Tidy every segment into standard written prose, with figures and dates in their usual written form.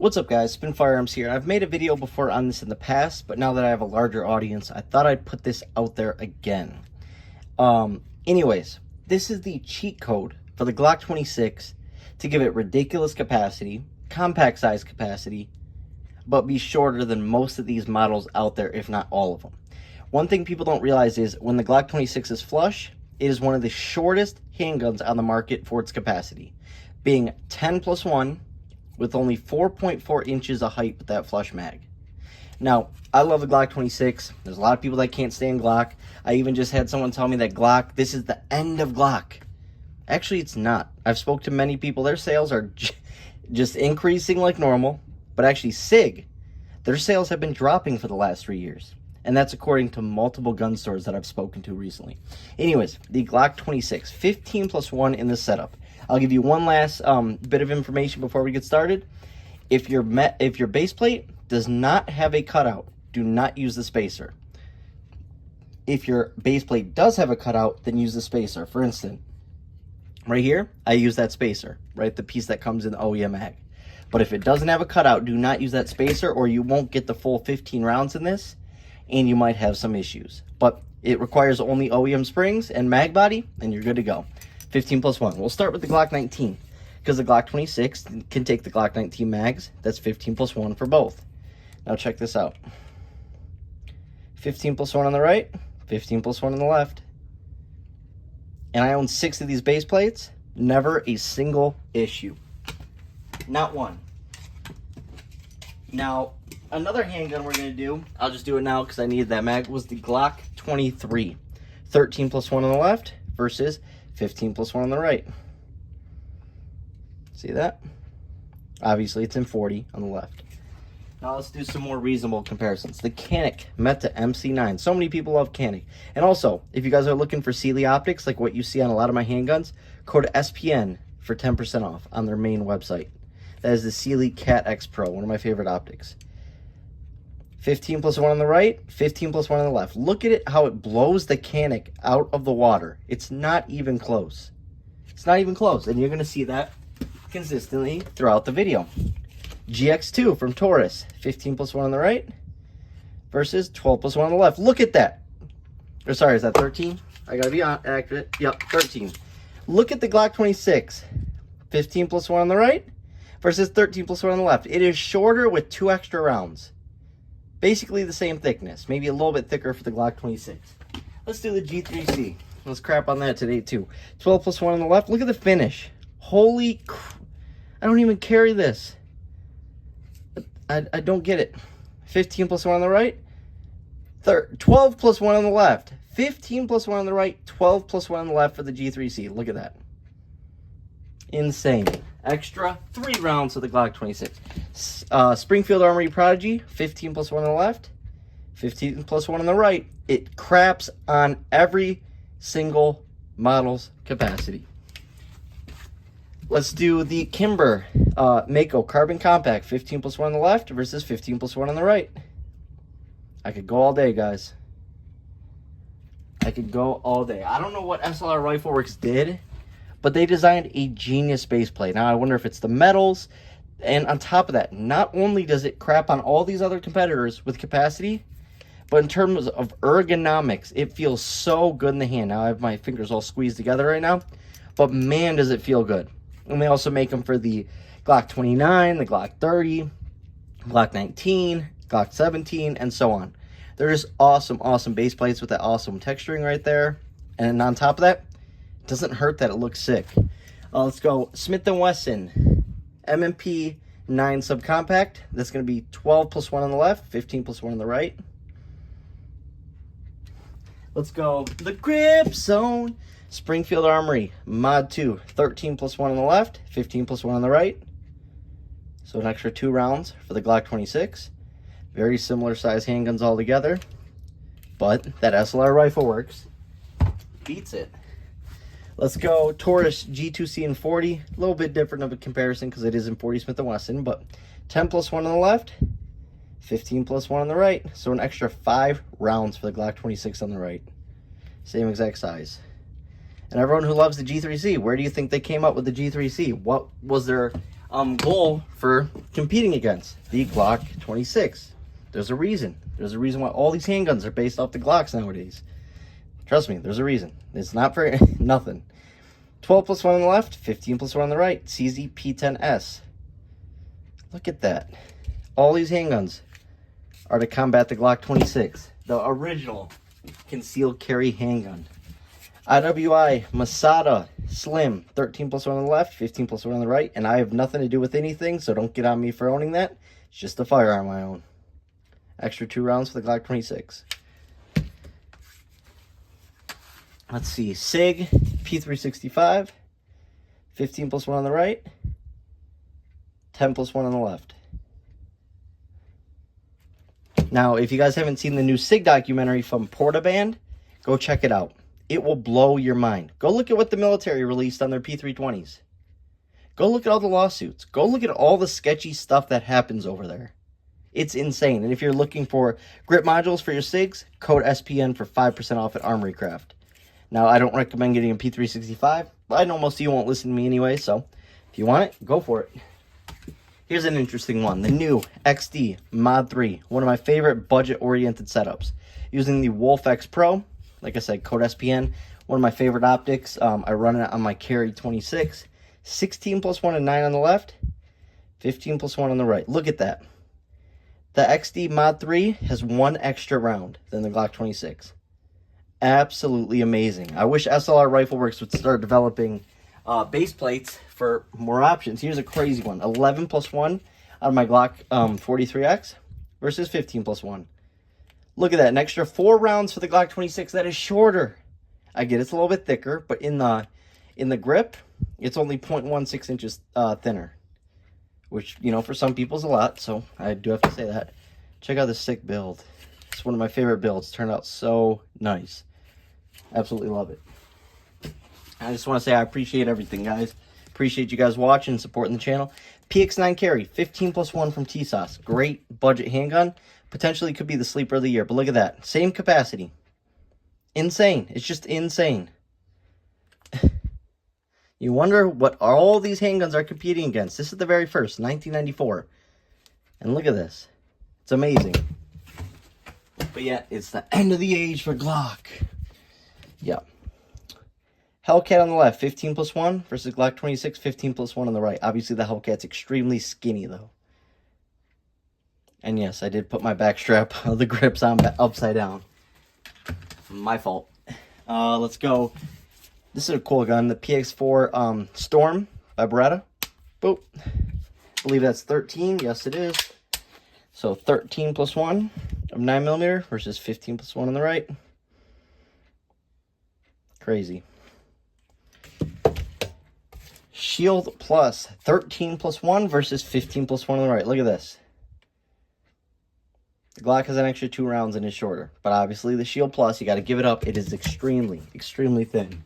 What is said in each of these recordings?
What's up guys, Spin Firearms here. I've made a video before on this in the past, but now that I have a larger audience, I thought I'd put this out there again. Anyways, this is the cheat code for the Glock 26 to give it ridiculous capacity, compact size capacity, but be shorter than most of these models out there, if not all of them. One thing people don't realize is when the Glock 26 is flush, it is one of the shortest handguns on the market for its capacity, being 10+1 with only 4.4 inches of height with that flush mag. Now, I love the Glock 26. There's a lot of people that can't stand Glock. I even just had someone tell me that Glock, this is the end of Glock. Actually, it's not. I've spoke to many people. Their sales are just increasing like normal. But actually, SIG, their sales have been dropping for the last 3 years. And that's according to multiple gun stores that I've spoken to recently. Anyways, the Glock 26, 15+1 in the setup. I'll give you one last bit of information before we get started. If your base plate does not have a cutout, do not use the spacer. If your base plate does have a cutout, then use the spacer. For instance, right here, I use that spacer, right? The piece that comes in the OEM mag. But if it doesn't have a cutout, do not use that spacer or you won't get the full 15 rounds in this and you might have some issues. But it requires only OEM springs and mag body and you're good to go. 15+1. We'll start with the Glock 19 because the Glock 26 can take the Glock 19 mags. That's 15+1 for both. Now check this out. 15+1 on the right, 15+1 on the left. And I own 6 of these base plates. Never a single issue. Not one. Now, another handgun we're going to do, I'll just do it now because I needed that mag, was the Glock 23. 13+1 on the left versus 15+1 on the right. See that? Obviously, it's in 40 on the left. Now, let's do some more reasonable comparisons. The Canic Meta MC9. So many people love Canic. And also, if you guys are looking for Sealy optics, like what you see on a lot of my handguns, code SPN for 10% off on their main website. That is the Sealy Cat X Pro, one of my favorite optics. 15+1 on the right, 15+1 on the left. Look at it, how it blows the Canic out of the water. It's not even close. It's not even close, and you're going to see that consistently throughout the video. GX2 from Taurus, 15+1 on the right versus 12+1 on the left. Look at that. Or sorry, is that 13? I got to be accurate. Yep, 13. Look at the Glock 26, 15+1 on the right versus 13+1 on the left. It is shorter with 2 extra rounds. Basically the same thickness, maybe a little bit thicker for the Glock 26. Let's do the G3C. Let's crap on that today too. 12+1 on the left. Look at the finish. Holy crap. I don't even carry this. I don't get it. 15+1 on the right. 12+1 on the left. 15+1 on the right. 12+1 on the left for the G3C. Look at that. Insane. Extra 3 rounds of the Glock 26. Springfield Armory Prodigy, 15+1 on the left, 15+1 on the right. It craps on every single model's capacity. Let's do the Kimber Mako Carbon Compact, 15+1 on the left versus 15+1 on the right. I could go all day, guys. I could go all day. I don't know what SLR Rifle Works did, but they designed a genius base plate. Now, I wonder if it's the metals. And on top of that, not only does it crap on all these other competitors with capacity, but in terms of ergonomics, it feels so good in the hand. Now, I have my fingers all squeezed together right now, but man, does it feel good. And they also make them for the Glock 29, the Glock 30, Glock 19, Glock 17, and so on. They're just awesome, awesome base plates with that awesome texturing right there. And on top of that, it doesn't hurt that it looks sick. Let's go Smith & Wesson M&P 9 Subcompact. That's going to be 12+1 on the left, 15+1 on the right. Let's go the Grip Zone Springfield Armory Mod 2, 13+1 on the left, 15+1 on the right. So an extra 2 rounds for the Glock 26. Very similar size handguns all together, but that SLR Rifle Works beats it. Let's go Taurus G2C in 40. A little bit different of a comparison because it is in 40 Smith & Wesson, but 10+1 on the left, 15+1 on the right. So an extra 5 rounds for the Glock 26 on the right. Same exact size. And everyone who loves the G3C, where do you think they came up with the G3C? What was their goal for competing against the Glock 26. There's a reason. There's a reason why all these handguns are based off the Glocks nowadays. Trust me, there's a reason. It's not for nothing. 12 plus 1 on the left, 15 plus 1 on the right. CZ P10S. Look at that. All these handguns are to combat the Glock 26, the original concealed carry handgun. IWI Masada Slim, 13 plus 1 on the left, 15 plus 1 on the right, and I have nothing to do with anything, so don't get on me for owning that. It's just a firearm I own. Extra 2 rounds for the Glock 26. Let's see, SIG P365, 15 plus 1 on the right, 10 plus 1 on the left. Now, if you guys haven't seen the new SIG documentary from Portaband, go check it out. It will blow your mind. Go look at what the military released on their P320s. Go look at all the lawsuits. Go look at all the sketchy stuff that happens over there. It's insane. And if you're looking for grip modules for your SIGs, code SPN for 5% off at Armory Craft. Now, I don't recommend getting a P365, but I know most of you won't listen to me anyway, so if you want it, go for it. Here's an interesting one. The new XD Mod 3, one of my favorite budget-oriented setups. Using the Wolf X Pro, like I said, code SPN, one of my favorite optics. I run it on my Carry 26. 16 plus 1 and 9 on the left, 15 plus 1 on the right. Look at that. The XD Mod 3 has 1 extra round than the Glock 26. Absolutely amazing. I wish SLR Rifle Works would start developing base plates for more options. Here's a crazy one. 11 plus 1 out of my Glock 43X versus 15 plus 1. Look at that. An extra 4 rounds for the Glock 26. That is shorter. I get it's a little bit thicker, but in the grip, it's only 0.16 inches thinner. Which, you know, for some people is a lot, so I do have to say that. Check out this sick build. It's one of my favorite builds. Turned out so nice. Absolutely love it. I just want to say I appreciate everything, guys. Appreciate you guys watching and supporting the channel. PX9 Carry, 15 plus 1 from TSOS. Great budget handgun. Potentially could be the sleeper of the year, but look at that. Same capacity. Insane. It's just insane. You wonder what all these handguns are competing against. This is the very first, 1994. And look at this. It's amazing. But yeah, it's the end of the age for Glock. Yeah. Hellcat on the left, 15 plus 1 versus Glock 26, 15 plus 1 on the right. Obviously, the Hellcat's extremely skinny, though. And yes, I did put my back strap of the grips on upside down. My fault. Let's go. This is a cool gun, the PX4 Storm by Beretta. Boop. I believe that's 13. Yes, it is. So 13 plus 1 of 9mm versus 15 plus 1 on the right. Crazy. Shield Plus, 13 plus 1 versus 15 plus 1 on the right. Look at this. The Glock has an extra 2 rounds and is shorter. But obviously the Shield Plus, you got to give it up. It is extremely, extremely thin.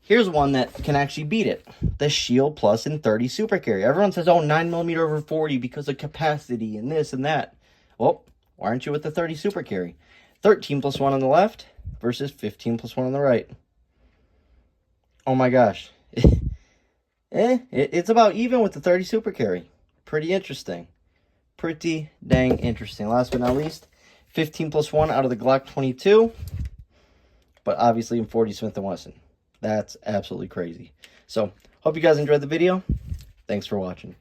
Here's one that can actually beat it. The Shield Plus in 30 Super Carry. Everyone says, oh, 9mm over 40 because of capacity and this and that. Well, why aren't you with the 30 Super Carry? 13 plus 1 on the left versus 15 plus 1 on the right. Oh my gosh. It's about even with the 30 Super Carry. Pretty interesting. Pretty dang interesting. Last but not least, 15 plus 1 out of the Glock 22. But obviously in 40 Smith & Wesson. That's absolutely crazy. So, hope you guys enjoyed the video. Thanks for watching.